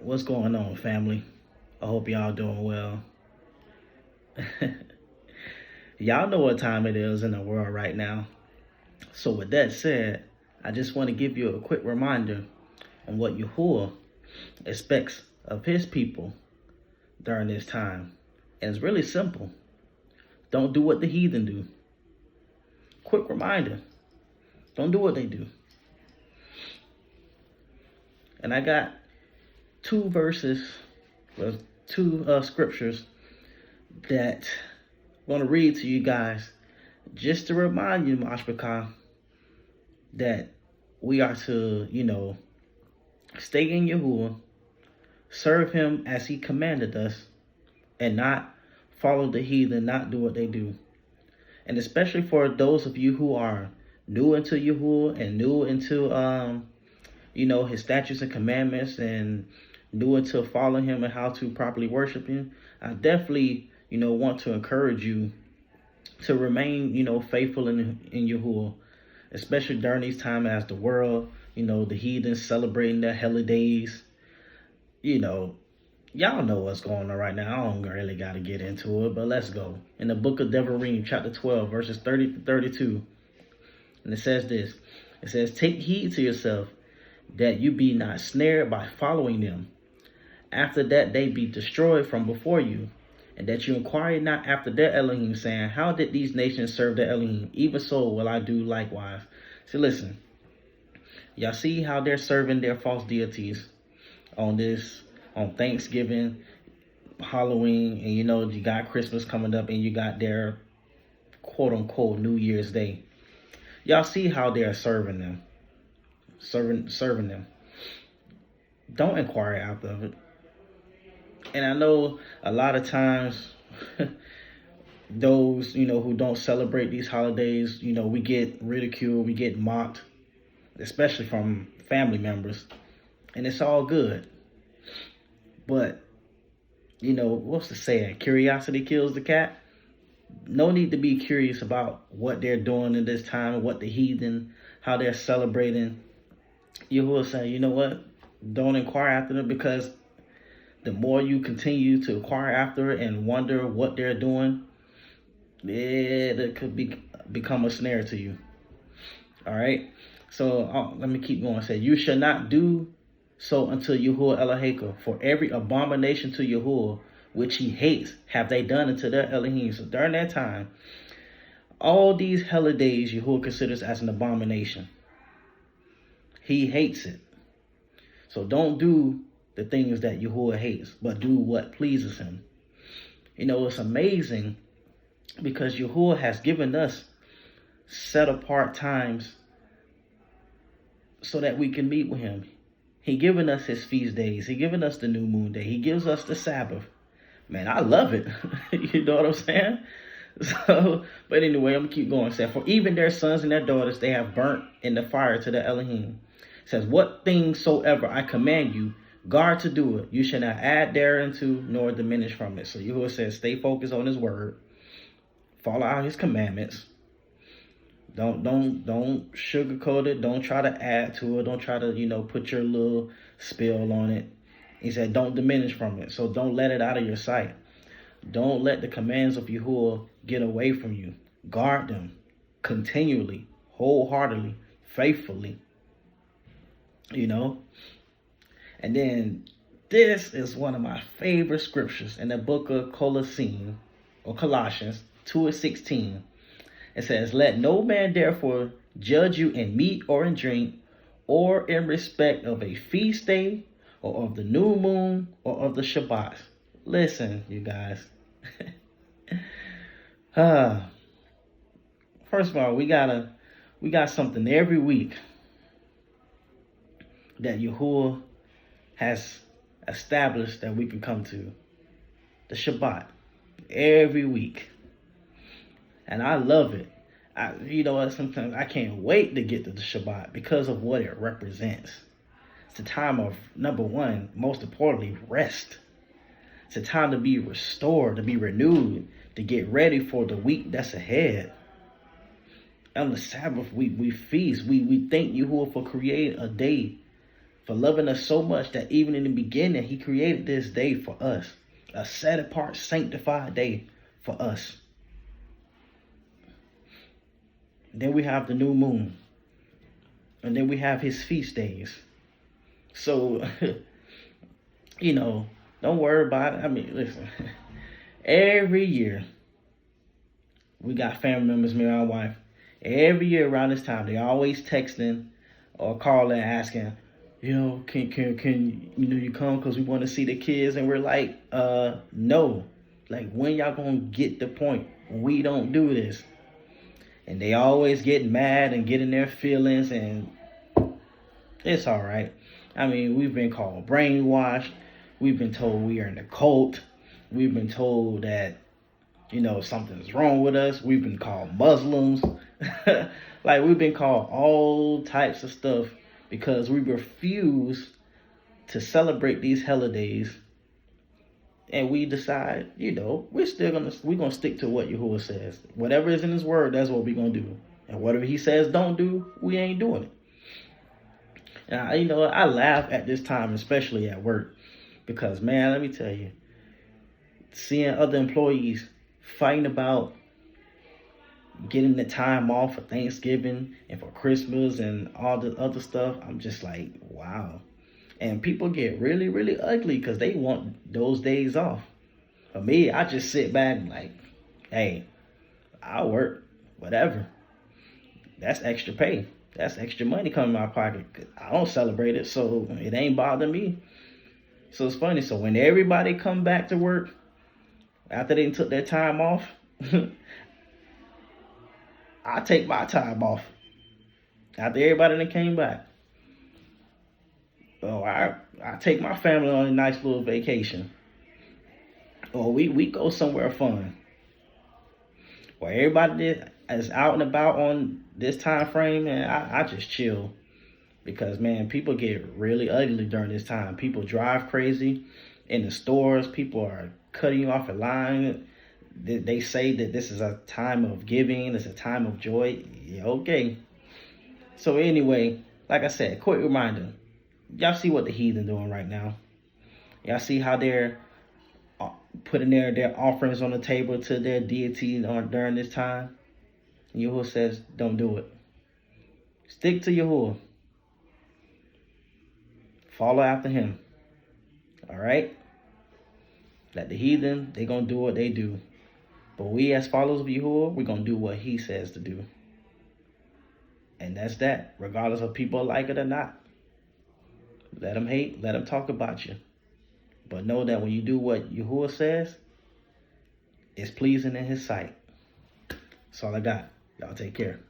What's going on, family? I hope y'all doing well. Y'all know what time it is in the world right now. So with that said, I just want to give you a quick reminder on what Yahuah expects of his people during this time. And it's really simple. Don't do what the heathen do. Quick reminder. Don't do what they do. And I got two verses, well, two scriptures that I'm going to read to you guys just to remind you, Mashpaka, that we are to, stay in Yahuah, serve him as he commanded us, and not follow the heathen, not do what they do. And especially for those of you who are new into Yahuah and new into, his statutes and commandments and new into following him and how to properly worship him, I definitely, want to encourage you to remain, faithful in Yahuah, especially during these times as the world, the heathens celebrating their hellidays. Y'all know what's going on right now. I don't really got to get into it, but let's go. In the book of Devarim, chapter 12, verses 30 to 32, and it says this. It says, "Take heed to yourself, that you be not snared by following them. After that they be destroyed from before you, and that you inquire not after their Elohim, saying, how did these nations serve their Elohim? Even so will I do likewise." So listen, y'all see how they're serving their false deities on Thanksgiving, Halloween, and you got Christmas coming up, and you got their quote unquote New Year's Day. Y'all see how they're serving them. Serving them. Don't inquire after it. And I know a lot of times those, who don't celebrate these holidays, we get ridiculed, we get mocked, especially from family members. And it's all good. But, what's the saying? Curiosity kills the cat. No need to be curious about what they're doing in this time, what the heathen, how they're celebrating. Yahuah say, you know what? Don't inquire after them, because the more you continue to inquire after it and wonder what they're doing, it could become a snare to you. All right? So let me keep going. It says, "You shall not do so until Yahuah Eloheka, for every abomination to Yahuah, which he hates, have they done unto their Elohim." So during that time, all these hellidays Yahuah considers as an abomination. He hates it. So don't do the things that Yahuah hates, but do what pleases him. It's amazing because Yahuah has given us set apart times so that we can meet with him. He given us his feast days. He given us the new moon day. He gives us the Sabbath. Man, I love it. You know what I'm saying? So, but anyway, I'm gonna keep going. It says, "For even their sons and their daughters they have burnt in the fire to their Elohim." It says, "What things soever I command you, guard to do it. You shall not add thereunto nor diminish from it." So Yahuah says, stay focused on his word. Follow out his commandments. Don't sugarcoat it. Don't try to add to it. Don't try to, put your little spill on it. He said, don't diminish from it. So don't let it out of your sight. Don't let the commands of Yahuah get away from you. Guard them continually, wholeheartedly, faithfully. And then this is one of my favorite scriptures in the book of Colossians 2:16. It says, "Let no man therefore judge you in meat or in drink, or in respect of a feast day, or of the new moon, or of the Shabbat." Listen, you guys. First of all, we got something every week that Yahuah has established that we can come to. The Shabbat. Every week. And I love it. Sometimes I can't wait to get to the Shabbat because of what it represents. It's a time of, number one, most importantly, rest. It's a time to be restored, to be renewed, to get ready for the week that's ahead. On the Sabbath, we feast. We thank Yahuah for creating a day for loving us so much that even in the beginning, he created this day for us. A set apart, sanctified day for us. Then we have the new moon. And then we have his feast days. So, don't worry about it. I mean, listen, every year, we got family members, me and my wife. Every year around this time, they always texting or calling asking, can you come because we want to see the kids? And we're like, no. Like, when y'all gonna get the point? We don't do this. And they always get mad and get in their feelings, and it's all right. I mean, we've been called brainwashed. We've been told we are in a cult. We've been told that, something's wrong with us. We've been called Muslims. Like, we've been called all types of stuff because we refuse to celebrate these holidays. And we decide, we're gonna stick to what Yahuah says. Whatever is in his word, that's what we're gonna do. And whatever he says don't do, we ain't doing it. And I laugh at this time, especially at work, because, man, let me tell you, seeing other employees fighting about getting the time off for Thanksgiving and for Christmas and all the other stuff, I'm just like, wow. And people get really, really ugly because they want those days off. For me, I just sit back and like, hey, I'll work, whatever. That's extra pay. That's extra money coming in my pocket. I don't celebrate it, so it ain't bothering me. So it's funny. So when everybody come back to work, after they took their time off, I take my time off. After everybody that came back. Oh, I take my family on a nice little vacation. Or we go somewhere fun. Where everybody is out and about on this time frame, and I just chill. Because, man, people get really ugly during this time. People drive crazy in the stores. People are cutting you off a line. They say that this is a time of giving. It's a time of joy. Yeah, okay. So anyway, like I said, quick reminder. Y'all see what the heathen doing right now. Y'all see how they're putting their offerings on the table to their deity during this time. Yahuah says, don't do it. Stick to Yahuah. Follow after him. All right? Like the heathen, they're going to do what they do. But we as followers of Yahuah, we're going to do what he says to do. And that's that, regardless of people like it or not. Let them hate, let them talk about you. But know that when you do what Yahuah says, it's pleasing in his sight. That's all I got. Y'all take care.